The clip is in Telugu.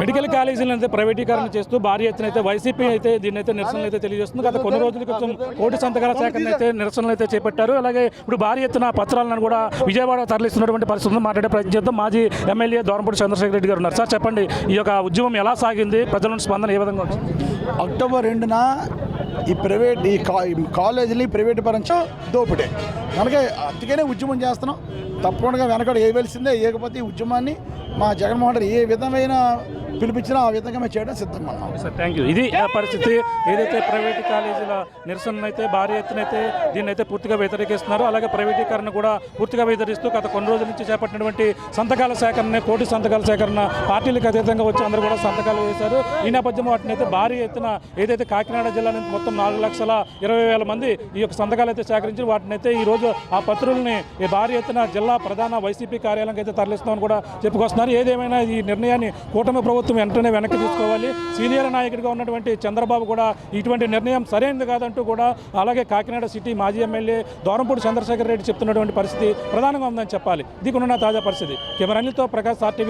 మెడికల్ కాలేజీలను అయితే ప్రైవేటీకరణ చేస్తూ భారీ ఎత్తున అయితే వైసీపీ అయితే దీన్ని అయితే నిరసనలు అయితే తెలియజేస్తుంది. గత కొన్ని రోజుల క్రితం కోటి సంతకాల సేకరణ అయితే నిరసనలు అయితే చేపట్టారు. అలాగే ఇప్పుడు భారీ ఎత్తున పత్రాలను కూడా విజయవాడ తరలిస్తున్నటువంటి పరిస్థితులను మాట్లాడే ప్రయత్నం చేద్దాం. మాజీ ఎమ్మెల్యే దోరంపూడి చంద్రశేఖర్ రెడ్డి గారు ఉన్నారు. సార్ చెప్పండి, ఈ యొక్క ఉద్యమం ఎలా సాగింది, ప్రజల నుంచి స్పందన ఏ విధంగా వచ్చింది? అక్టోబర్ 2న ఈ కాలేజీని ప్రైవేటు పరంగా దోపిడే కనుక అందుకనే ఉద్యమం చేస్తున్నాం. తప్పకుండా వెనకడ వేయవలసిందే. వేయకపోతే ఈ ఉద్యమాన్ని మా జగన్మోహన్ రెడ్డి ఏ విధమైన పిలిపించినా ఆ విధంగా మేము చేయడం సిద్ధంగా ఉన్నాం. Sir thank you. ఇది పరిస్థితి. ఏదైతే ప్రైవేటు కాలేజీల నిరసన అయితే భారీ ఎత్తున అయితే దీన్ని అయితే పూర్తిగా వ్యతిరేకిస్తున్నారు. అలాగే ప్రైవేటీకరణ కూడా పూర్తిగా వ్యతిరేకిస్తూ గత కొన్ని రోజుల నుంచి చేపట్టినటువంటి సంతకాల సేకరణ, కోటి సంతకాల సేకరణ పార్టీలకు అతీతంగా వచ్చి అందరూ కూడా సంతకాలు వేశారు. ఈ నేపథ్యంలో వాటిని అయితే భారీ ఎత్తున ఏదైతే కాకినాడ జిల్లా నుంచి మొత్తం 4,20,000 మంది ఈ యొక్క సంతకాలు అయితే సేకరించి వాటిని అయితే ఈరోజు ఆ పత్రుల్ని భారీ ఎత్తున జిల్లా ప్రధాన వైసీపీ కార్యాలయంకి అయితే తరలిస్తామని కూడా చెప్పుకొస్తున్నారు. ఏదేమైనా ఈ నిర్ణయాన్ని కూటమి ప్రభుత్వం వెంటనే వెనక్కి తీసుకోవాలి. సీనియర్ నాయకుడిగా ఉన్నటువంటి చంద్రబాబు కూడా ఇటువంటి నిర్ణయం సరైనది కాదంటూ కూడా, అలాగే కాకినాడ సిటీ మాజీ ఎమ్మెల్యే దోరంపూడి చంద్రశేఖర్ రెడ్డి చెప్తున్నటువంటి పరిస్థితి ప్రధానంగా ఉందని చెప్పాలి. ఇది ఉన్న తాజా పరిస్థితి. కెమెరా అనిల్తో ప్రకాష్, ఆర్టీవీ.